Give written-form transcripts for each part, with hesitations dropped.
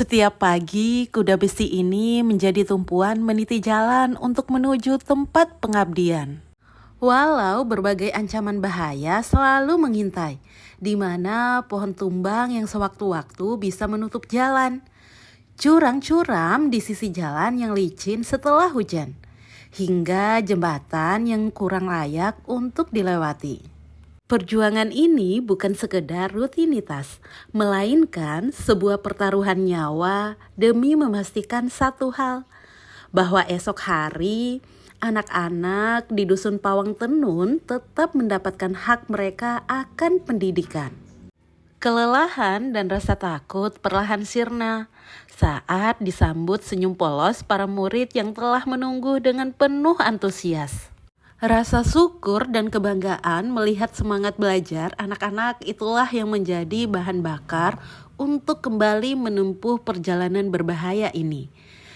Setiap pagi, kuda besi ini menjadi tumpuan meniti jalan untuk menuju tempat pengabdian. Walau berbagai ancaman bahaya selalu mengintai, di mana pohon tumbang yang sewaktu-waktu bisa menutup jalan. Jurang curam di sisi jalan yang licin setelah hujan, hingga jembatan yang kurang layak untuk dilewati. Perjuangan ini bukan sekedar rutinitas, melainkan sebuah pertaruhan nyawa demi memastikan satu hal, bahwa esok hari anak-anak di Dusun Pawang Tenun tetap mendapatkan hak mereka akan pendidikan. Kelelahan dan rasa takut perlahan sirna saat disambut senyum polos para murid yang telah menunggu dengan penuh antusias. Rasa syukur dan kebanggaan melihat semangat belajar anak-anak itulah yang menjadi bahan bakar untuk kembali menempuh perjalanan berbahaya ini.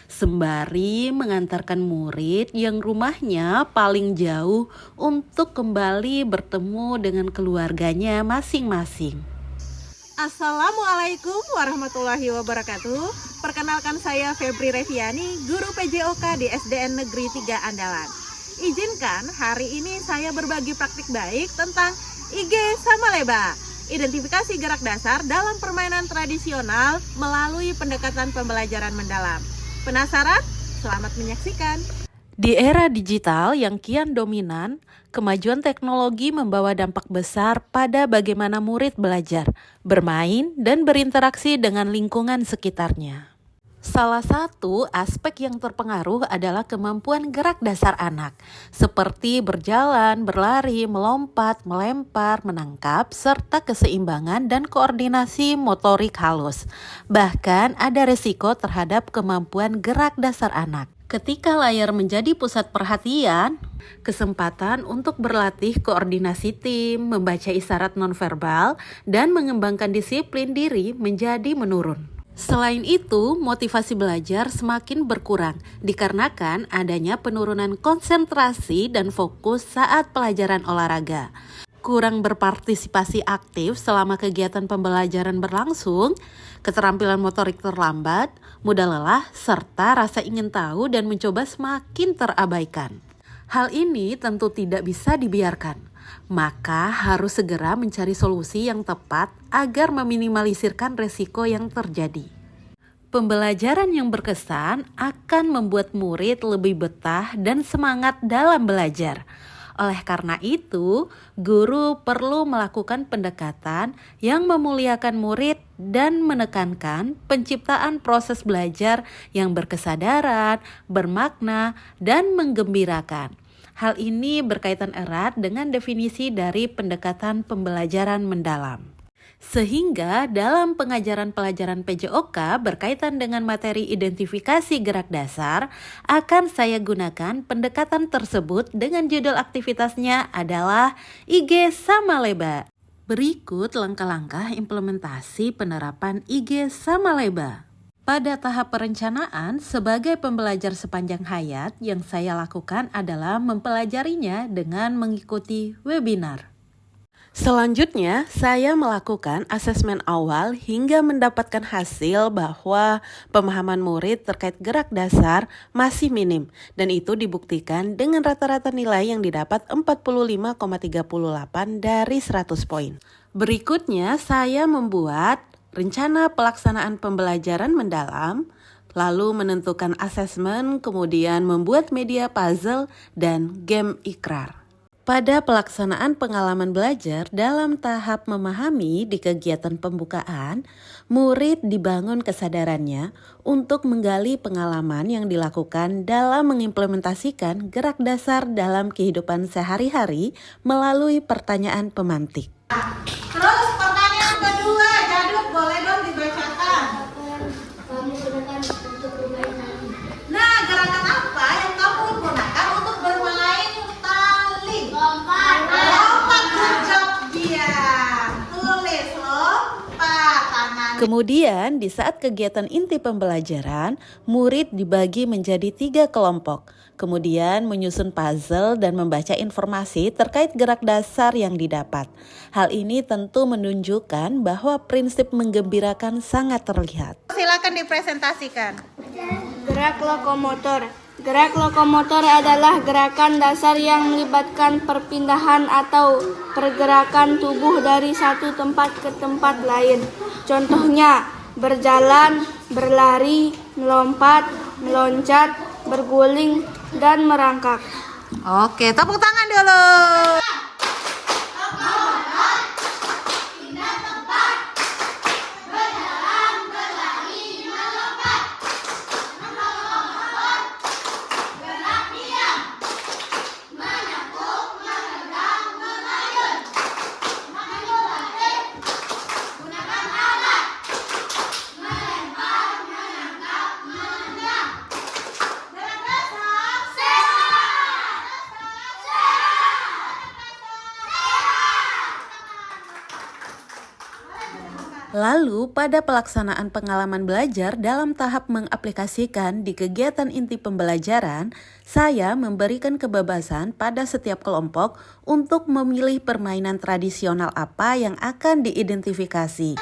Sembari mengantarkan murid yang rumahnya paling jauh untuk kembali bertemu dengan keluarganya masing-masing. Assalamualaikum warahmatullahi wabarakatuh. Perkenalkan saya Febri Reviani, guru PJOK di SDN Negeri 3 Andalan. Izinkan hari ini saya berbagi praktik baik tentang IG sama leba, identifikasi gerak dasar dalam permainan tradisional melalui pendekatan pembelajaran mendalam. Penasaran? Selamat menyaksikan. Di era digital yang kian dominan, kemajuan teknologi membawa dampak besar pada bagaimana murid belajar, bermain, dan berinteraksi dengan lingkungan sekitarnya. Salah satu aspek yang terpengaruh adalah kemampuan gerak dasar anak, seperti berjalan, berlari, melompat, melempar, menangkap, serta keseimbangan dan koordinasi motorik halus. Bahkan ada resiko terhadap kemampuan gerak dasar anak. Ketika layar menjadi pusat perhatian, kesempatan untuk berlatih koordinasi tim, membaca isyarat nonverbal, dan mengembangkan disiplin diri menjadi menurun. Selain itu, motivasi belajar semakin berkurang dikarenakan adanya penurunan konsentrasi dan fokus saat pelajaran olahraga. Kurang berpartisipasi aktif selama kegiatan pembelajaran berlangsung, keterampilan motorik terlambat, mudah lelah, serta rasa ingin tahu dan mencoba semakin terabaikan. Hal ini tentu tidak bisa dibiarkan, maka harus segera mencari solusi yang tepat agar meminimalisirkan resiko yang terjadi. Pembelajaran yang berkesan akan membuat murid lebih betah dan semangat dalam belajar. Oleh karena itu, guru perlu melakukan pendekatan yang memuliakan murid dan menekankan penciptaan proses belajar yang berkesadaran, bermakna, dan menggembirakan. Hal ini berkaitan erat dengan definisi dari pendekatan pembelajaran mendalam. Sehingga dalam pengajaran pelajaran PJOK berkaitan dengan materi identifikasi gerak dasar, akan saya gunakan pendekatan tersebut dengan judul aktivitasnya adalah IG sama leba. Berikut langkah-langkah implementasi penerapan IG sama leba. Pada tahap perencanaan, sebagai pembelajar sepanjang hayat, yang saya lakukan adalah mempelajarinya dengan mengikuti webinar. Selanjutnya, saya melakukan asesmen awal hingga mendapatkan hasil bahwa pemahaman murid terkait gerak dasar masih minim, dan itu dibuktikan dengan rata-rata nilai yang didapat 45,38 dari 100 poin. Berikutnya, saya membuat rencana pelaksanaan pembelajaran mendalam, lalu menentukan asesmen, kemudian membuat media puzzle dan game ikrar. Pada pelaksanaan pengalaman belajar dalam tahap memahami di kegiatan pembukaan, murid dibangun kesadarannya untuk menggali pengalaman yang dilakukan dalam mengimplementasikan gerak dasar dalam kehidupan sehari-hari melalui pertanyaan pemantik. Terus pertanyaan kedua, Jaduk boleh dong dibacakan. Nah, gerakan apa yang kamu gunakan untuk bermain tali? Lompat, jejak diam. Tulis lompat tangan. Kemudian di saat kegiatan inti pembelajaran, murid dibagi menjadi 3 kelompok. Kemudian menyusun puzzle dan membaca informasi terkait gerak dasar yang didapat. Hal ini tentu menunjukkan bahwa prinsip menggembirakan sangat terlihat. Silakan silakan dipresentasikan. Gerak lokomotor. Gerak lokomotor adalah gerakan dasar yang melibatkan perpindahan atau pergerakan tubuh dari satu tempat ke tempat lain. Contohnya, berjalan, berlari, melompat, meloncat, berguling, dan merangkak. Oke, tepuk tangan dulu. Lalu, pada pelaksanaan pengalaman belajar dalam tahap mengaplikasikan di kegiatan inti pembelajaran, saya memberikan kebebasan pada setiap kelompok untuk memilih permainan tradisional apa yang akan diidentifikasi.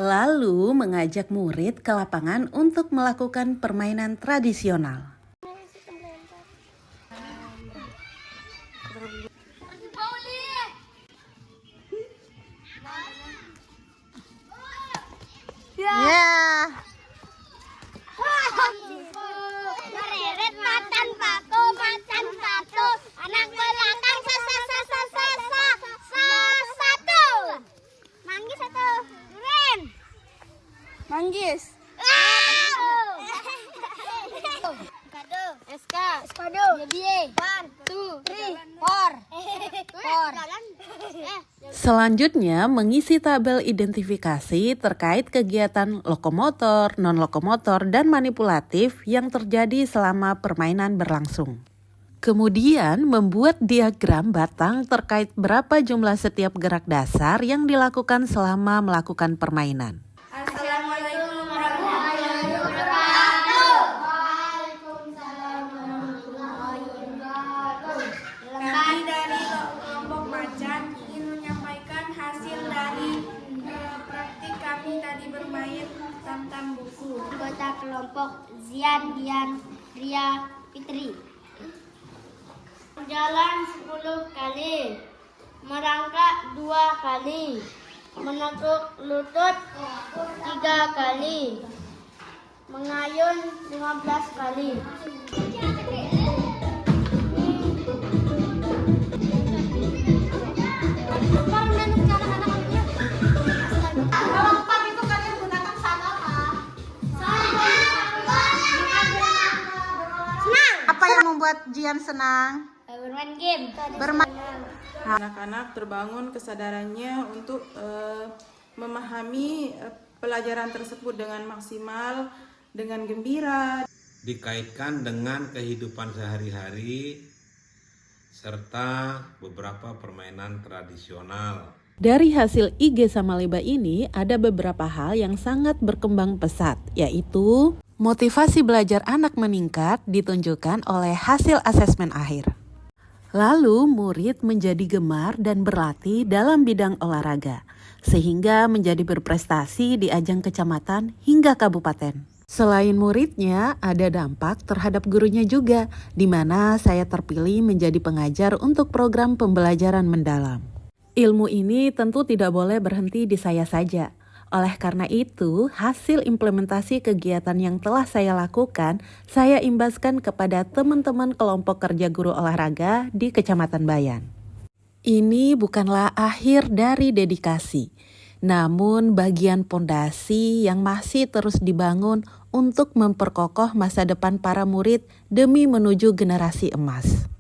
Lalu, mengajak murid ke lapangan untuk melakukan permainan tradisional. Ya. Mereret macan paku, anak belakang satu. Manggis satu. Duren. Manggis. Eskado. Jebie. 1, 2, 3, 4. Selanjutnya, mengisi tabel identifikasi terkait kegiatan lokomotor, non-lokomotor, dan manipulatif yang terjadi selama permainan berlangsung. Kemudian, membuat diagram batang terkait berapa jumlah setiap gerak dasar yang dilakukan selama melakukan permainan. Assalamualaikum warahmatullahi wabarakatuh. Kami dari kelompok macan ingin menyampaikan hasil dari praktik kami tadi bermain tam-tam buku. Anggota kelompok Zian, Dian, Ria, Fitri. Jalan 10 kali, merangkak 2 kali, menekuk lutut 3 kali, mengayun 15 kali. Apa yang membuat Jian senang? Bermain game. Anak-anak terbangun kesadarannya untuk memahami pelajaran tersebut dengan maksimal, dengan gembira. Dikaitkan dengan kehidupan sehari-hari serta beberapa permainan tradisional. Dari hasil IG sama Liba ini, ada beberapa hal yang sangat berkembang pesat, yaitu motivasi belajar anak meningkat ditunjukkan oleh hasil asesmen akhir. Lalu, murid menjadi gemar dan berlatih dalam bidang olahraga, sehingga menjadi berprestasi di ajang kecamatan hingga kabupaten. Selain muridnya, ada dampak terhadap gurunya juga, di mana saya terpilih menjadi pengajar untuk program pembelajaran mendalam. Ilmu ini tentu tidak boleh berhenti di saya saja. Oleh karena itu, hasil implementasi kegiatan yang telah saya lakukan, saya imbaskan kepada teman-teman kelompok kerja guru olahraga di Kecamatan Bayan. Ini bukanlah akhir dari dedikasi, namun bagian pondasi yang masih terus dibangun untuk memperkokoh masa depan para murid demi menuju generasi emas.